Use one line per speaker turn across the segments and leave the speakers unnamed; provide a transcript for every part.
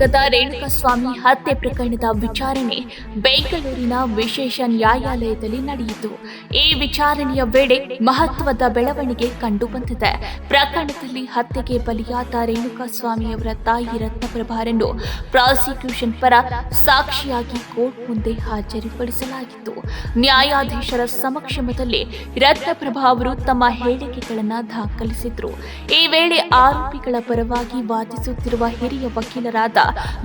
ಕರ್ನಾಟಕದ ರೇಣುಕಾಸ್ವಾಮಿ ಹತ್ಯೆ ಪ್ರಕರಣದ ವಿಚಾರಣೆ ಬೆಂಗಳೂರಿನ ವಿಶೇಷ ನ್ಯಾಯಾಲಯದಲ್ಲಿ ನಡೆಯಿತು. ಈ ವಿಚಾರಣೆಯ ವೇಳೆ ಮಹತ್ವದ ಬೆಳವಣಿಗೆ ಕಂಡುಬಂದಿದೆ. ಪ್ರಕರಣದಲ್ಲಿ ಹತ್ಯೆಗೆ ಬಲಿಯಾದ ರೇಣುಕಾಸ್ವಾಮಿಯವರ ತಾಯಿ ರತ್ನಪ್ರಭಾರನ್ನು ಪ್ರಾಸಿಕ್ಯೂಷನ್ ಪರ ಸಾಕ್ಷಿಯಾಗಿ ಕೋರ್ಟ್ ಮುಂದೆ ಹಾಜರುಪಡಿಸಲಾಗಿತ್ತು. ನ್ಯಾಯಾಧೀಶರ ಸಮಕ್ಷಮದಲ್ಲಿ ರತ್ನಪ್ರಭಾ ಅವರು ತಮ್ಮ ಹೇಳಿಕೆಗಳನ್ನು ದಾಖಲಿಸಿದ್ರು. ಈ ವೇಳೆ ಆರೋಪಿಗಳ ಪರವಾಗಿ ವಾದಿಸುತ್ತಿರುವ ಹಿರಿಯ ವಕೀಲರಾದ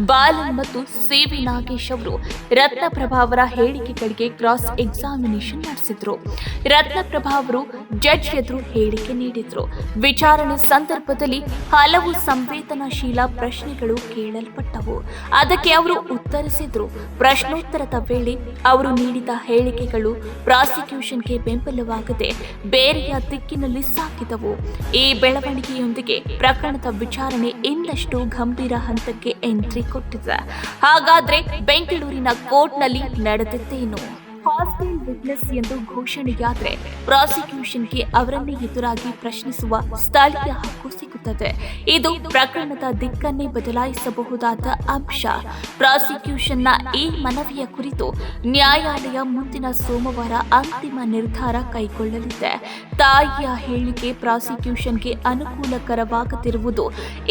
ಬಾಲನ್ ಮತ್ತು ಸಿವಿ ನಾಗೇಶ್ ಅವರು ರತ್ನಪ್ರಭಾ ಅವರ ಹೇಳಿಕೆಗಳಿಗೆ ಕ್ರಾಸ್ ಎಕ್ಸಾಮಿನೇಷನ್ ನಡೆಸಿದ್ರು. ರತ್ನಪ್ರಭಾ ಅವರು ಜಡ್ಜ್ ಎದುರು ಹೇಳಿಕೆ ನೀಡಿದ್ರು. ವಿಚಾರಣೆ ಸಂದರ್ಭದಲ್ಲಿ ಹಲವು ಸಂವೇದನಾಶೀಲ ಪ್ರಶ್ನೆಗಳು ಕೇಳಲ್ಪಟ್ಟವು. ಅದಕ್ಕೆ ಅವರು ಉತ್ತರಿಸಿದ್ರು. ಪ್ರಶ್ನೋತ್ತರದ ವೇಳೆ ಅವರು ನೀಡಿದ ಹೇಳಿಕೆಗಳು ಪ್ರಾಸಿಕ್ಯೂಷನ್ಗೆ ಬೆಂಬಲವಾಗದೆ ಬೇರೆಯ ದಿಕ್ಕಿನಲ್ಲಿ ಸಾಗಿದವು. ಈ ಬೆಳವಣಿಗೆಯೊಂದಿಗೆ ಪ್ರಕರಣದ ವಿಚಾರಣೆ ಇನ್ನಷ್ಟು ಗಂಭೀರ ಹಂತಕ್ಕೆ ಎಂಟ್ರಿ ಕೊಟ್ಟಿದೆ. ಹಾಗಾದ್ರೆ ಬೆಂಗಳೂರಿನ ಕೋರ್ಟ್ನಲ್ಲಿ ನಡೆದಿದ್ದೇನು? ಹಾಸ್ಟೆಲ್ ವಿಟ್ನೆಸ್ ಎಂದು ಘೋಷಣೆಯಾದರೆ ಪ್ರಾಸಿಕ್ಯೂಷನ್ಗೆ ಅವರನ್ನೇ ಎದುರಾಗಿ ಪ್ರಶ್ನಿಸುವ ಸ್ಥಳೀಯ ಹಕ್ಕು ಸಿಗುತ್ತದೆ. ಇದು ಪ್ರಕರಣದ ದಿಕ್ಕನ್ನೇ ಬದಲಾಯಿಸಬಹುದಾದ ಅಂಶ. ಪ್ರಾಸಿಕ್ಯೂಷನ್ನ ಈ ಮನವಿಯ ಕುರಿತು ನ್ಯಾಯಾಲಯ ಮುಂದಿನ ಸೋಮವಾರ ಅಂತಿಮ ನಿರ್ಧಾರ ಕೈಗೊಳ್ಳಲಿದೆ. ತಾಯಿಯ ಹೇಳಿಕೆ ಪ್ರಾಸಿಕ್ಯೂಷನ್ಗೆ ಅನುಕೂಲಕರವಾಗದಿರುವುದು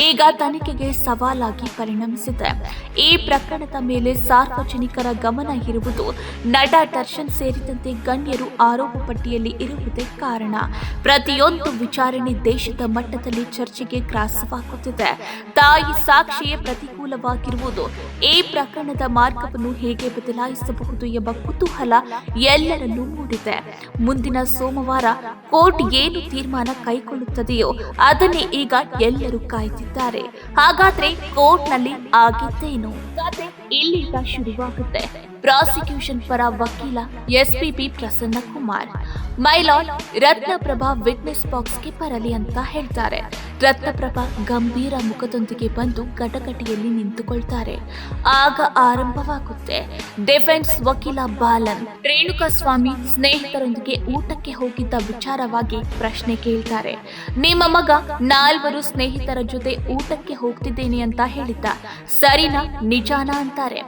ಈಗ ತನಿಖೆಗೆ ಸವಾಲಾಗಿ ಪರಿಣಮಿಸಿದೆ. ಈ ಪ್ರಕರಣದ ಮೇಲೆ ಸಾರ್ವಜನಿಕರ ಗಮನ ಇರುವುದು ನಟ ದರ್ಶನ್ ಸೇರಿದಂತೆ ಗಣ್ಯರು ಆರೋಪ ಪಟ್ಟಿಯಲ್ಲಿ ಇರುವುದೇ ಕಾರಣ. ಪ್ರತಿಯೊಂದು ವಿಚಾರಣೆ ದೇಶದ ಮಟ್ಟದಲ್ಲಿ ಚರ್ಚೆಗೆ ಗ್ರಾಸವಾಗುತ್ತಿದೆ. ತಾಯಿ ಸಾಕ್ಷಿಯೇ ಪ್ರತಿಕೂಲವಾಗಿರುವುದು ಈ ಪ್ರಕರಣದ ಮಾರ್ಗವನ್ನು ಹೇಗೆ ಬದಲಾಯಿಸಬಹುದು ಎಂಬ ಕುತೂಹಲ ಎಲ್ಲರಲ್ಲೂ ಮೂಡಿದೆ. ಮುಂದಿನ ಸೋಮವಾರ ಕೋರ್ಟ್ ಏನು ತೀರ್ಮಾನ ಕೈಗೊಳ್ಳುತ್ತದೆಯೋ ಅದನ್ನೇ ಈಗ ಎಲ್ಲರೂ ಕಾಯ್ತಿದ್ದಾರೆ. ಹಾಗಾದ್ರೆ ಕೋರ್ಟ್ನಲ್ಲಿ ಆಗಿದ್ದೇನು? ಕತೆ ಇಲ್ಲಿಂದ ಶುರುವಾಗುತ್ತೆ. ಪ್ರಾಸಿಕ್ಯೂಷನ್ ಪರ ವಕೀಲ SPP Prasanna Kumar, my lord, Ratnaprabha witness ಬಾಕ್ಸ್ಗೆ ಬರಲಿ ಅಂತ ಹೇಳ್ತಾರೆ. ರತ್ನಪ್ರಭಾ ಗಂಭೀರ ಮುಖದೊಂದಿಗೆ ಬಂದು ಕಟಕಟಿಯಲ್ಲಿ ನಿಂತುಕೊಳ್ತಾರೆ. ಆಗ ಆರಂಭವಾಗುತ್ತೆ. ಡಿಫೆನ್ಸ್ ವಕೀಲ ಬಾಲನ್ ರೇಣುಕಾಸ್ವಾಮಿ ಸ್ನೇಹಿತರೊಂದಿಗೆ ಊಟಕ್ಕೆ ಹೋಗಿದ್ದ ವಿಚಾರವಾಗಿ ಪ್ರಶ್ನೆ ಕೇಳ್ತಾರೆ. ನಿಮ್ಮ ಮಗ 4 ಸ್ನೇಹಿತರ ಜೊತೆ ಊಟಕ್ಕೆ ಹೋಗ್ತಿದ್ದೇನೆ ಅಂತ ಹೇಳಿದ್ದ, ಸರಿನಾ, ನಿಜಾನಾ ಅಂತಾರೆ.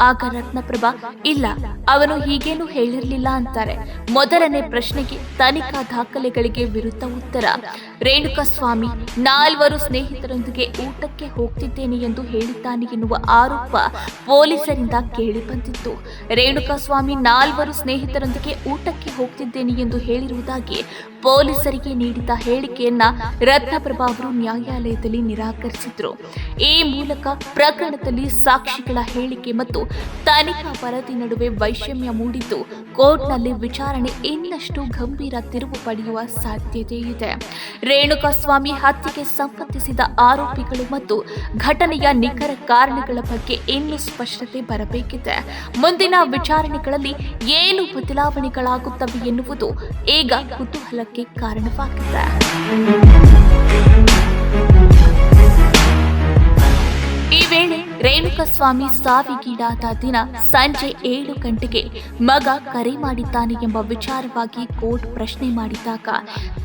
ಆಗ ರತ್ನಪ್ರಭಾ ಇಲ್ಲ, ಅವನು ಹೀಗೇನು ಹೇಳಿರ್ಲಿಲ್ಲ ಅಂತಾರೆ. ಮೊದಲನೇ ಪ್ರಶ್ನೆಗೆ ತನಿಖಾ ದಾಖಲೆಗಳಿಗೆ ವಿರುದ್ಧ ಉತ್ತರ. ರೇಣುಕಾಸ್ವಾಮಿ 4 ಸ್ನೇಹಿತರೊಂದಿಗೆ ಊಟಕ್ಕೆ ಹೋಗ್ತಿದ್ದೇನೆ ಎಂದು ಹೇಳಿದ್ದಾನೆ ಎನ್ನುವ ಆರೋಪ ಪೊಲೀಸರಿಂದ ಕೇಳಿ ಬಂದಿತ್ತು. ರೇಣುಕಾಸ್ವಾಮಿ 4 ಸ್ನೇಹಿತರೊಂದಿಗೆ ಊಟಕ್ಕೆ ಹೋಗ್ತಿದ್ದೇನೆ ಎಂದು ಹೇಳಿರುವುದಾಗಿ ಪೊಲೀಸರಿಗೆ ನೀಡಿದ ಹೇಳಿಕೆಯನ್ನ ರತ್ನಪ್ರಭಾ ಅವರು ನ್ಯಾಯಾಲಯದಲ್ಲಿ ನಿರಾಕರಿಸಿದ್ರು. ಈ ಮೂಲಕ ಪ್ರಕರಣದಲ್ಲಿ ಸಾಕ್ಷಿಗಳ ಹೇಳಿಕೆ ಮತ್ತು ತನಿಖಾ ವರದಿ ನಡುವೆ ವೈಷಮ್ಯ ಮೂಡಿದ್ದು ಕೋರ್ಟ್ನಲ್ಲಿ ವಿಚಾರಣೆ ಇನ್ನಷ್ಟು ಗಂಭೀರ ತಿರುವು ಪಡೆಯುವ ಸಾಧ್ಯತೆ ಇದೆ. ರೇಣುಕಾಸ್ವಾಮಿ ಹತ್ಯೆಗೆ ಸಂಬಂಧಿಸಿದ ಆರೋಪಿಗಳು ಮತ್ತು ಘಟನೆಯ ನಿಖರ ಕಾರಣಗಳ ಬಗ್ಗೆ ಇನ್ನೂ ಸ್ಪಷ್ಟತೆ ಬರಬೇಕಿದೆ. ಮುಂದಿನ ವಿಚಾರಣೆಗಳಲ್ಲಿ ಏನು ಬದಲಾವಣೆಗಳಾಗುತ್ತವೆ ಎನ್ನುವುದು ಈಗ ಕುತೂಹಲಕ್ಕೆ ಕಾರಣವಾಗಿದೆ. ಈ ವೇಳೆ ರೇಣುಕಾಸ್ವಾಮಿ ಸಾವಿಗೀಡಾದ ದಿನ ಸಂಜೆ 7 ಗಂಟೆಗೆ ಮಗ ಕರೆ ಮಾಡಿದ್ದಾನೆ ಎಂಬ ವಿಚಾರವಾಗಿ ಕೋರ್ಟ್ ಪ್ರಶ್ನೆ ಮಾಡಿದಾಗ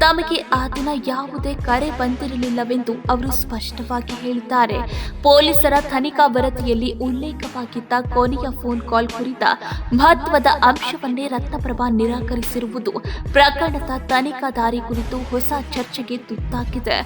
ತಮಗೆ ಆ ದಿನ ಯಾವುದೇ ಕರೆ ಬಂದಿರಲಿಲ್ಲವೆಂದು ಅವರು ಸ್ಪಷ್ಟವಾಗಿ ಹೇಳಿದ್ದಾರೆ. ಪೊಲೀಸರ ತನಿಖಾ ವರದಿಯಲ್ಲಿ ಉಲ್ಲೇಖವಾಗಿದ್ದ ಕೊನೆಯ ಫೋನ್ ಕಾಲ್ ಕುರಿತ ಮಹತ್ವದ ಅಂಶವನ್ನೇ ರತ್ನಪ್ರಭಾ ನಿರಾಕರಿಸಿರುವುದು ಪ್ರಕರಣದ ತನಿಖಾ ದಾರಿ ಕುರಿತು ಹೊಸ ಚರ್ಚೆಗೆ ತುತ್ತಾಗಿದೆ.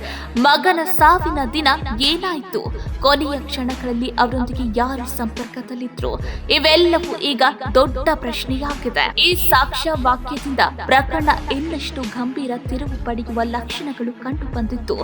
ಮಗನ ಸಾವಿನ ದಿನ ಏನಾಯಿತು? ಕೊನೆಯ ಕ್ಷಣಗಳಲ್ಲಿ ಅವರೊಂದಿಗೆ ಯಾರು ಸಂಪರ್ಕದಲ್ಲಿದ್ರು? ಇವೆಲ್ಲವೂ ಈಗ ದೊಡ್ಡ ಪ್ರಶ್ನೆಯಾಗಿದೆ. ಈ ಸಾಕ್ಷ್ಯ ವಾಕ್ಯದಿಂದ ಪ್ರಕರಣ ಇನ್ನಷ್ಟು ಗಂಭೀರ ತಿರುವು ಪಡೆಯುವ ಲಕ್ಷಣಗಳು ಕಂಡು ಬಂದಿದ್ದು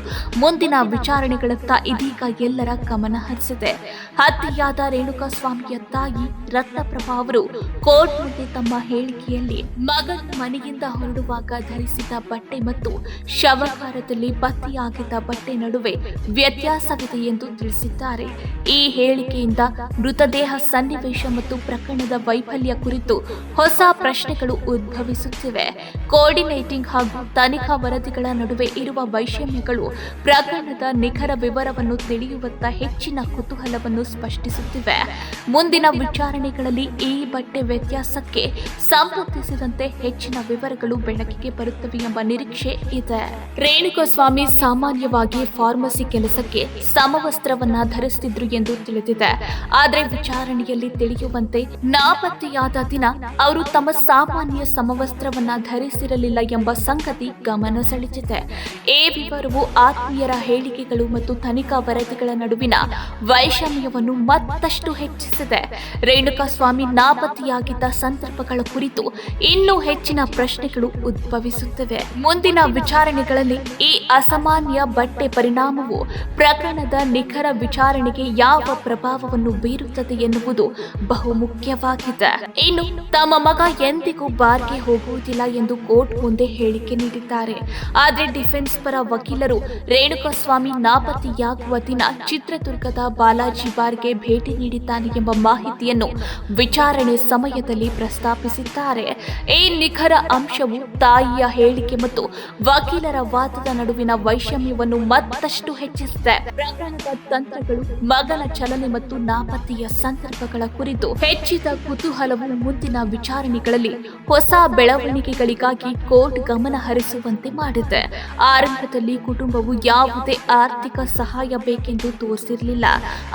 ಮುಂದಿನ ವಿಚಾರಣೆಗಳತ್ತ ಇದೀಗ ಎಲ್ಲರ ಗಮನ ಹರಿಸಿದೆ. ಹತ್ಯೆಯಾದ ರೇಣುಕಾಸ್ವಾಮಿಯ ತಾಯಿ ರತ್ನಪ್ರಭಾ ಅವರು ಕೋರ್ಟ್ ಮುಂದೆ ತಮ್ಮ ಹೇಳಿಕೆಯಲ್ಲಿ ಮಗನ ಮನೆಯಿಂದ ಹೊರಡುವಾಗ ಧರಿಸಿದ ಬಟ್ಟೆ ಮತ್ತು ಶವಗಾರದಲ್ಲಿ ಪತ್ತೆಯಾಗಿದ್ದ ಬಟ್ಟೆ ನಡುವೆ ವ್ಯತ್ಯಾಸವಿದೆ ಎಂದು ತಿಳಿಸಿದ್ದಾರೆ. ಈ ಹೇಳಿಕೆಯಿಂದ ಮೃತದೇಹ ಸನ್ನಿವೇಶ ಮತ್ತು ಪ್ರಕರಣದ ವೈಫಲ್ಯ ಕುರಿತು ಹೊಸ ಪ್ರಶ್ನೆಗಳು ಉದ್ಭವಿಸುತ್ತಿವೆ. ಕೋಆರ್ಡಿನೇಟಿಂಗ್ ಹಾಗೂ ತನಿಖಾ ವರದಿಗಳ ನಡುವೆ ಇರುವ ವೈಷಮ್ಯಗಳು ಪ್ರಕರಣದ ನಿಖರ ವಿವರವನ್ನು ತಿಳಿಯುವತ್ತ ಹೆಚ್ಚಿನ ಕುತೂಹಲವನ್ನು ಸ್ಪಷ್ಟಿಸುತ್ತಿವೆ. ಮುಂದಿನ ವಿಚಾರಣೆಗಳಲ್ಲಿ ಈ ಬಟ್ಟೆ ವ್ಯತ್ಯಾಸಕ್ಕೆ ಸಂಬಂಧಿಸಿದಂತೆ ಹೆಚ್ಚಿನ ವಿವರಗಳು ಬೆಳಕಿಗೆ ಬರುತ್ತವೆ ಎಂಬ ನಿರೀಕ್ಷೆ ಇದೆ. ರೇಣುಕಾಸ್ವಾಮಿ ಸಾಮಾನ್ಯವಾಗಿ ಫಾರ್ಮಸಿ ಕೆಲಸಕ್ಕೆ ಸಮವಸ್ತ್ರವನ್ನ ಧರಿಸುತ್ತಿದ್ರು ಎಂದು ತಿಳಿದಿದೆ. ಆದರೆ ವಿಚಾರಣೆಯಲ್ಲಿ ತಿಳಿಯುವಂತೆ ನಾಪತ್ತೆಯಾದ ದಿನ ಅವರು ತಮ್ಮ ಸಾಮಾನ್ಯ ಸಮವಸ್ತ್ರವನ್ನ ಧರಿಸಿರಲಿಲ್ಲ ಎಂಬ ಸಂಗತಿ ಗಮನ ಸೆಳೆದಿದೆ. ಈ ವಿವರವು ಆತ್ಮೀಯರ ಹೇಳಿಕೆಗಳು ಮತ್ತು ತನಿಖಾ ವರದಿಗಳ ನಡುವಿನ ವೈಷಮ್ಯವನ್ನು ಮತ್ತಷ್ಟು ಹೆಚ್ಚಿಸಿದೆ. ರೇಣುಕಾಸ್ವಾಮಿ ನಾಪತ್ತೆಯಾಗಿದ್ದ ಸಂದರ್ಭಗಳ ಕುರಿತು ಇನ್ನೂ ಹೆಚ್ಚಿನ ಪ್ರಶ್ನೆಗಳು ಉದ್ಭವಿಸುತ್ತಿವೆ. ಮುಂದಿನ ವಿಚಾರಣೆಗಳಲ್ಲಿ ಈ ಅಸಾಮಾನ್ಯ ಬಟ್ಟೆ ಪರಿಣಾಮವು ಪ್ರಕರಣದ ನಿಖರ ವಿಚಾರಣೆಗೆ ಯಾವ ಪ್ರಭಾವವನ್ನು ಬೀರುತ್ತದೆ ಎನ್ನುವುದು ಬಹುಮುಖ್ಯವಾಗಿದೆ. ಇನ್ನು ತಮ್ಮ ಮಗ ಎಂದಿಗೂ ಬಾರ್ಗೆ ಹೋಗುವುದಿಲ್ಲ ಎಂದು ಕೋರ್ಟ್ ಮುಂದೆ ಹೇಳಿಕೆ ನೀಡಿದ್ದಾರೆ. ಆದರೆ ಡಿಫೆನ್ಸ್ ಪರ ವಕೀಲರು ರೇಣುಕಾಸ್ವಾಮಿ ನಾಪತ್ತೆಯಾಗುವ ದಿನ ಚಿತ್ರದುರ್ಗದ ಬಾಲಾಜಿ ಬಾರ್ಗೆ ಭೇಟಿ ನೀಡಿದ್ದಾನೆ ಎಂಬ ಮಾಹಿತಿಯನ್ನು ವಿಚಾರಣೆ ಸಮಯದಲ್ಲಿ ಪ್ರಸ್ತಾಪಿಸಿದ್ದಾರೆ. ಈ ನಿಖರ ಅಂಶವು ತಾಯಿಯ ಹೇಳಿಕೆ ಮತ್ತು ವಕೀಲರ ವಾದದ ನಡುವಿನ ವೈಷಮ್ಯವನ್ನು ಮತ್ತಷ್ಟು ಹೆಚ್ಚಿಸಿದೆ. ಪ್ರಕರಣದ ತಂತ್ರಗಳು, ಮಗನ ಚಲನೆ ಮತ್ತು ನಾಪತ್ತೆಯ ಸಂದರ್ಭಗಳ ಕುರಿತು ಹೆಚ್ಚಿದ ಕುತೂಹಲವು ಮುಂದಿನ ವಿಚಾರಣೆಗಳಲ್ಲಿ ಹೊಸ ಬೆಳವಣಿಗೆಗಳಿಗಾಗಿ ಕೋರ್ಟ್ ಗಮನ ಹರಿಸುವಂತೆ ಮಾಡಿದೆ. ಆರಂಭದಲ್ಲಿ ಕುಟುಂಬವು ಯಾವುದೇ ಆರ್ಥಿಕ ಸಹಾಯ ಬೇಕೆಂದು ತೋರಿಸಿರಲಿಲ್ಲ.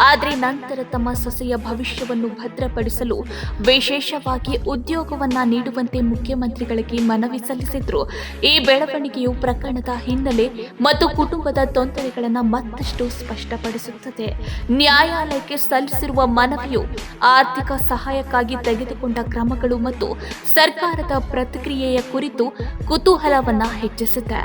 ಆದರೆ ನಂತರ ತಮ್ಮ ಸೊಸೆಯ ಭವಿಷ್ಯವನ್ನು ಭದ್ರಪಡಿಸಲು ವಿಶೇಷವಾಗಿ ಉದ್ಯೋಗವನ್ನ ನೀಡುವಂತೆ ಮುಖ್ಯಮಂತ್ರಿಗಳಿಗೆ ಮನವಿ ಸಲ್ಲಿಸಿದ್ರು. ಈ ಬೆಳವಣಿಗೆಯು ಪ್ರಕರಣದ ಹಿನ್ನೆಲೆ ಮತ್ತು ಕುಟುಂಬದ ತೊಂದರೆಗಳನ್ನು ಮತ್ತಷ್ಟು ಸ್ಪಷ್ಟಪಡಿಸುತ್ತದೆ. ನ್ಯಾಯಾಲಯಕ್ಕೆ ಸಲ್ಲಿಸಿರುವ ಮನವಿಯು ಆರ್ಥಿಕ ಸಹಾಯಕ್ಕಾಗಿ ತೆಗೆದುಕೊಂಡ ಕ್ರಮಗಳು ಮತ್ತು ಸರ್ಕಾರದ ಪ್ರತಿಕ್ರಿಯೆಯ ಕುರಿತು ಕುತೂಹಲವನ್ನ ಹೆಚ್ಚಿಸಿದೆ.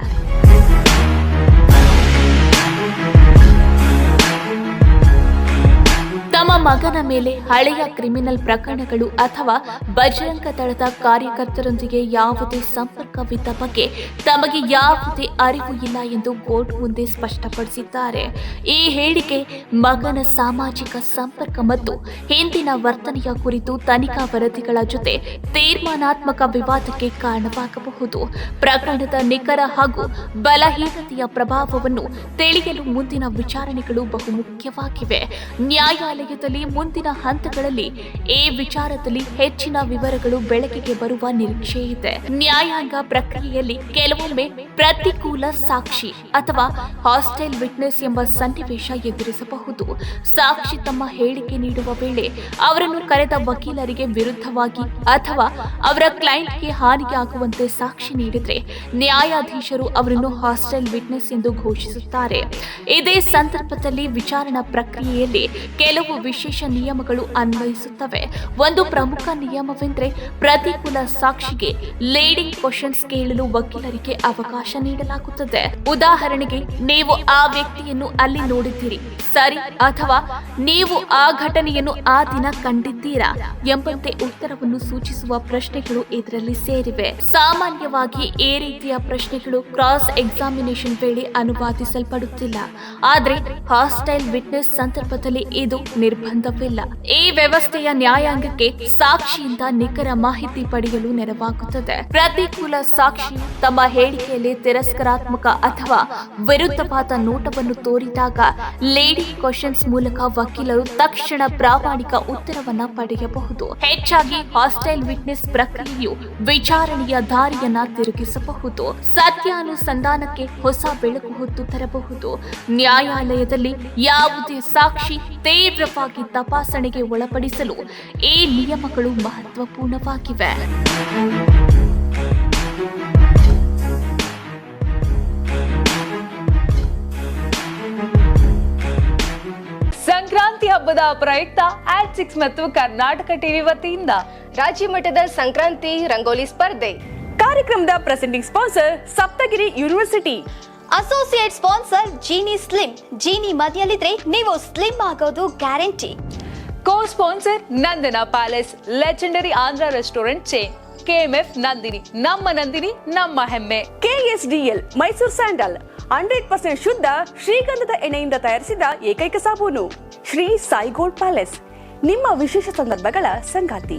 ತಮ್ಮ ಮಗನ ಮೇಲೆ ಹಳೆಯ ಕ್ರಿಮಿನಲ್ ಪ್ರಕರಣಗಳು ಅಥವಾ ಬಜರಂಗ ದಳದ ಕಾರ್ಯಕರ್ತರೊಂದಿಗೆ ಯಾವುದೇ ಸಂಪರ್ಕವಿದ್ದ ಬಗ್ಗೆ ತಮಗೆ ಯಾವುದೇ ಅರಿವು ಇಲ್ಲ ಎಂದು ಕೋರ್ಟ್ ಮುಂದೆ ಸ್ಪಷ್ಟಪಡಿಸಿದ್ದಾರೆ. ಈ ಹೇಳಿಕೆ ಮಗನ ಸಾಮಾಜಿಕ ಸಂಪರ್ಕ ಮತ್ತು ಹಿಂದಿನ ವರ್ತನೆಯ ಕುರಿತು ತನಿಖಾ ವರದಿಗಳ ಜೊತೆ ತೀರ್ಮಾನಾತ್ಮಕ ವಿವಾದಕ್ಕೆ ಕಾರಣವಾಗಬಹುದು. ಪ್ರಕರಣದ ನಿಖರ ಹಾಗೂ ಬಲಹೀನತೆಯ ಪ್ರಭಾವವನ್ನು ತಿಳಿಯಲು ಮುಂದಿನ ವಿಚಾರಣೆಗಳು ಬಹುಮುಖ್ಯವಾಗಿವೆ. ನ್ಯಾಯಾಲಯದಲ್ಲಿ ಮುಂದಿನ ಹಂತಗಳಲ್ಲಿ ಈ ವಿಚಾರದಲ್ಲಿ ಹೆಚ್ಚಿನ ವಿವರಗಳು ಬೆಳಕಿಗೆ ಬರುವ ನಿರೀಕ್ಷೆ ಇದೆ. ನ್ಯಾಯಾಂಗ ಪ್ರಕ್ರಿಯೆಯಲ್ಲಿ ಕೆಲವೊಮ್ಮೆ ಪ್ರತಿಕೂಲ ಸಾಕ್ಷಿ ಅಥವಾ ಹಾಸ್ಟೈಲ್ ವಿಟ್ನೆಸ್ ಎಂಬ ಸನ್ನಿವೇಶ ಎದುರಿಸಬಹುದು. ಸಾಕ್ಷಿ ತಮ್ಮ ಹೇಳಿಕೆ ನೀಡುವ ವೇಳೆ ಅವರನ್ನು ಕರೆದ ವಕೀಲರಿಗೆ ವಿರುದ್ಧವಾಗಿ ಅಥವಾ ಅವರ ಕ್ಲೈಂಟ್ಗೆ ಹಾನಿಯಾಗುವಂತೆ ಸಾಕ್ಷಿ ನೀಡಿದರೆ ನ್ಯಾಯಾಧೀಶರು ಅವರನ್ನು ಹಾಸ್ಟೈಲ್ ವಿಟ್ನೆಸ್ ಎಂದು ಘೋಷಿಸುತ್ತಾರೆ. ಇದೇ ಸಂದರ್ಭದಲ್ಲಿ ವಿಚಾರಣಾ ಪ್ರಕ್ರಿಯೆಯಲ್ಲಿ ಕೆಲವು ವಿಶೇಷ ನಿಯಮಗಳು ಅನ್ವಯಿಸುತ್ತವೆ. ಒಂದು ಪ್ರಮುಖ ನಿಯಮವೆಂದರೆ ಪ್ರತಿಕೂಲ ಸಾಕ್ಷಿಗೆ ಲೀಡಿಂಗ್ ಕ್ವೆಷನ್ಸ್ ಕೇಳಲು ವಕೀಲರಿಗೆ ಅವಕಾಶ ನೀಡಲಾಗುತ್ತದೆ. ಉದಾಹರಣೆಗೆ, ನೀವು ಆ ವ್ಯಕ್ತಿಯನ್ನು ಅಲ್ಲಿ ನೋಡಿದ್ದೀರಿ ಸರಿ, ಅಥವಾ ನೀವು ಆ ಘಟನೆಯನ್ನು ಆ ದಿನ ಕಂಡಿದ್ದೀರಾ ಎಂಬಂತೆ ಉತ್ತರವನ್ನು ಸೂಚಿಸುವ ಪ್ರಶ್ನೆಗಳು ಇದರಲ್ಲಿ ಸೇರಿವೆ. ಸಾಮಾನ್ಯವಾಗಿ ಈ ರೀತಿಯ ಪ್ರಶ್ನೆಗಳು ಕ್ರಾಸ್ ಎಕ್ಸಾಮಿನೇಷನ್ ವೇಳೆ ಅನುವಾದಿಸಲ್ಪಡುತ್ತಿಲ್ಲ. ಆದರೆ ಹಾಸ್ಟೈಲ್ ವಿಟ್ನೆಸ್ ಸಂದರ್ಭದಲ್ಲಿ ಇದು ನಿರ್ಬಂಧವಿಲ್ಲ. ಈ ವ್ಯವಸ್ಥೆಯ ನ್ಯಾಯಾಂಗಕ್ಕೆ ಸಾಕ್ಷಿಯಿಂದ ನಿಖರ ಮಾಹಿತಿ ಪಡೆಯಲು ನೆರವಾಗುತ್ತದೆ. ಪ್ರತಿಕೂಲ ಸಾಕ್ಷಿಯು ತಮ್ಮ ಹೇಳಿಕೆಯಲ್ಲಿ ತಿರಸ್ಕಾರಾತ್ಮಕ ಅಥವಾ ವಿರುದ್ಧವಾದ ನೋಟವನ್ನು ತೋರಿದಾಗ ಲೀಡಿಂಗ್ ಕ್ವೆಷನ್ಸ್ ಮೂಲಕ ವಕೀಲರು ತಕ್ಷಣ ಪ್ರಾಮಾಣಿಕ ಉತ್ತರವನ್ನ ಪಡೆಯಬಹುದು. ಹೆಚ್ಚಾಗಿ ಹಾಸ್ಟೈಲ್ ವಿಟ್ನೆಸ್ ಪ್ರಕ್ರಿಯೆಯು ವಿಚಾರಣೆಯ ದಾರಿಯನ್ನ ತಿರುಗಿಸಬಹುದು, ಸತ್ಯಾನುಸಂಧಾನಕ್ಕೆ ಹೊಸ ಬೆಳಕು ಹೊತ್ತು ತರಬಹುದು. ನ್ಯಾಯಾಲಯದಲ್ಲಿ ಯಾವುದೇ ಸಾಕ್ಷಿ ತೀವ್ರವಾಗಿ ತಪಾಸಣೆಗೆ ಒಳಪಡಿಸಲು ಈ ನಿಯಮಗಳು ಮಹತ್ವಪೂರ್ಣವಾಗಿವೆ.
ಸಂಕ್ರಾಂತಿ ಹಬ್ಬದ ಪ್ರಯುಕ್ತ ಆಟ್6 ಮತ್ತು ಕರ್ನಾಟಕ ಟಿವಿ ವತಿಯಿಂದ
ರಾಜ್ಯ ಮಟ್ಟದ ಸಂಕ್ರಾಂತಿ ರಂಗೋಲಿ ಸ್ಪರ್ಧೆ.
ಕಾರ್ಯಕ್ರಮದ presenting sponsor Saptagiri university.
Associate sponsor Jeeni slim. Jeeni ಮನೆಯಲ್ಲಿದ್ರೆ ನೀವು ಸ್ಲಿಮ್ ಆಗೋದು guarantee.
Co sponsor Nandana palace, legendary Andhra restaurant chain. KMF Nandini, ನಮ್ಮ ನಂದಿನಿ ನಮ್ಮ ಹೆಮ್ಮೆ.
KSDL ಮೈಸೂರು ಸ್ಯಾಂಡಲ್ 100% ಶುದ್ಧ ಶ್ರೀಗಂಧದ ಎಣ್ಣೆಯಿಂದ ತಯಾರಿಸಿದ ಏಕೈಕ ಸಾಬೂನು. ಶ್ರೀ ಸಾಯಿ ಗೋಲ್ಡ್ ಪ್ಯಾಲೇಸ್, ನಿಮ್ಮ ವಿಶೇಷ ಸಂದರ್ಭಗಳ ಸಂಗಾತಿ.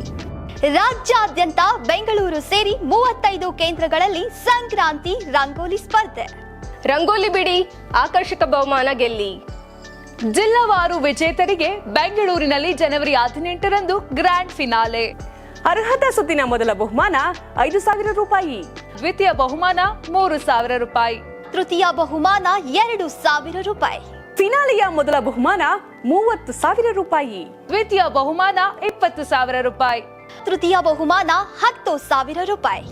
ರಾಜ್ಯಾದ್ಯಂತ ಬೆಂಗಳೂರು ಸೇರಿ 35 ಕೇಂದ್ರಗಳಲ್ಲಿ ಸಂಕ್ರಾಂತಿ ರಂಗೋಲಿ ಸ್ಪರ್ಧೆ. ರಂಗೋಲಿ ಬಿಡಿ, ಆಕರ್ಷಕ ಬಹುಮಾನ ಗೆಲ್ಲಿ.
ಜಿಲ್ಲಾವಾರು ವಿಜೇತರಿಗೆ ಬೆಂಗಳೂರಿನಲ್ಲಿ ಜನವರಿ 18ರಂದು ಗ್ರ್ಯಾಂಡ್ ಫಿನಾಲೆ.
ಅರ್ಹತಾ ಸುತ್ತಿನ ಮೊದಲ ಬಹುಮಾನ 5,000 ರೂಪಾಯಿ,
ದ್ವಿತೀಯ ಬಹುಮಾನ 3,000 ರೂಪಾಯಿ,
ತೃತೀಯ ಬಹುಮಾನ 2,000 ರೂಪಾಯಿ.
ಫಿನಾಲೆಯ ಮೊದಲ ಬಹುಮಾನ 30,000 ರೂಪಾಯಿ.
ದ್ವಿತೀಯ ಬಹುಮಾನ 20,000 ರೂಪಾಯಿ.
ತೃತೀಯ ಬಹುಮಾನ 10,000 ರೂಪಾಯಿ.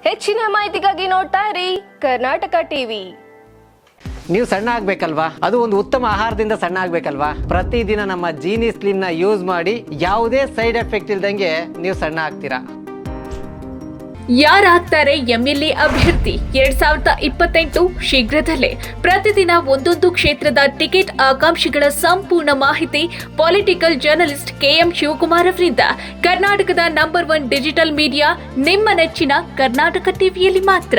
ಹೆಚ್ಚಿನ ಮಾಹಿತಿಗಾಗಿ ನೋಡ್ತಾ ಇರಿ ಕರ್ನಾಟಕ ಟಿವಿ.
ನೀವು ಸಣ್ಣ ಆಗ್ಬೇಕಲ್ವಾ? ಅದು ಒಂದು ಉತ್ತಮ ಆಹಾರದಿಂದ ಸಣ್ಣ ಆಗ್ಬೇಕಲ್ವಾ? ಪ್ರತಿದಿನ ನಮ್ಮ ಜೀನಿ ಸ್ಲಿಮ್ ನ ಯೂಸ್ ಮಾಡಿ ಯಾವುದೇ ಸೈಡ್ ಎಫೆಕ್ಟ್ ಇಲ್ದಂಗೆ ನೀವು ಸಣ್ಣ ಆಗ್ತೀರಾ.
ಯಾರಾಗ್ತಾರೆ ಎಂಎಲ್ಎ ಅಭ್ಯರ್ಥಿ 2028 ಶೀಘ್ರದಲ್ಲೇ. ಪ್ರತಿದಿನ ಒಂದೊಂದು ಕ್ಷೇತ್ರದ ಟಿಕೆಟ್ ಆಕಾಂಕ್ಷಿಗಳ ಸಂಪೂರ್ಣ ಮಾಹಿತಿ ಪೊಲಿಟಿಕಲ್ ಜರ್ನಲಿಸ್ಟ್ ಕೆಎಂ ಶಿವಕುಮಾರ್ ಅವರಿಂದ. ಕರ್ನಾಟಕದ ನಂಬರ್ 1 ಡಿಜಿಟಲ್ ಮೀಡಿಯಾ ನಿಮ್ಮ ನೆಚ್ಚಿನ ಕರ್ನಾಟಕ ಟಿವಿಯಲ್ಲಿ ಮಾತ್ರ.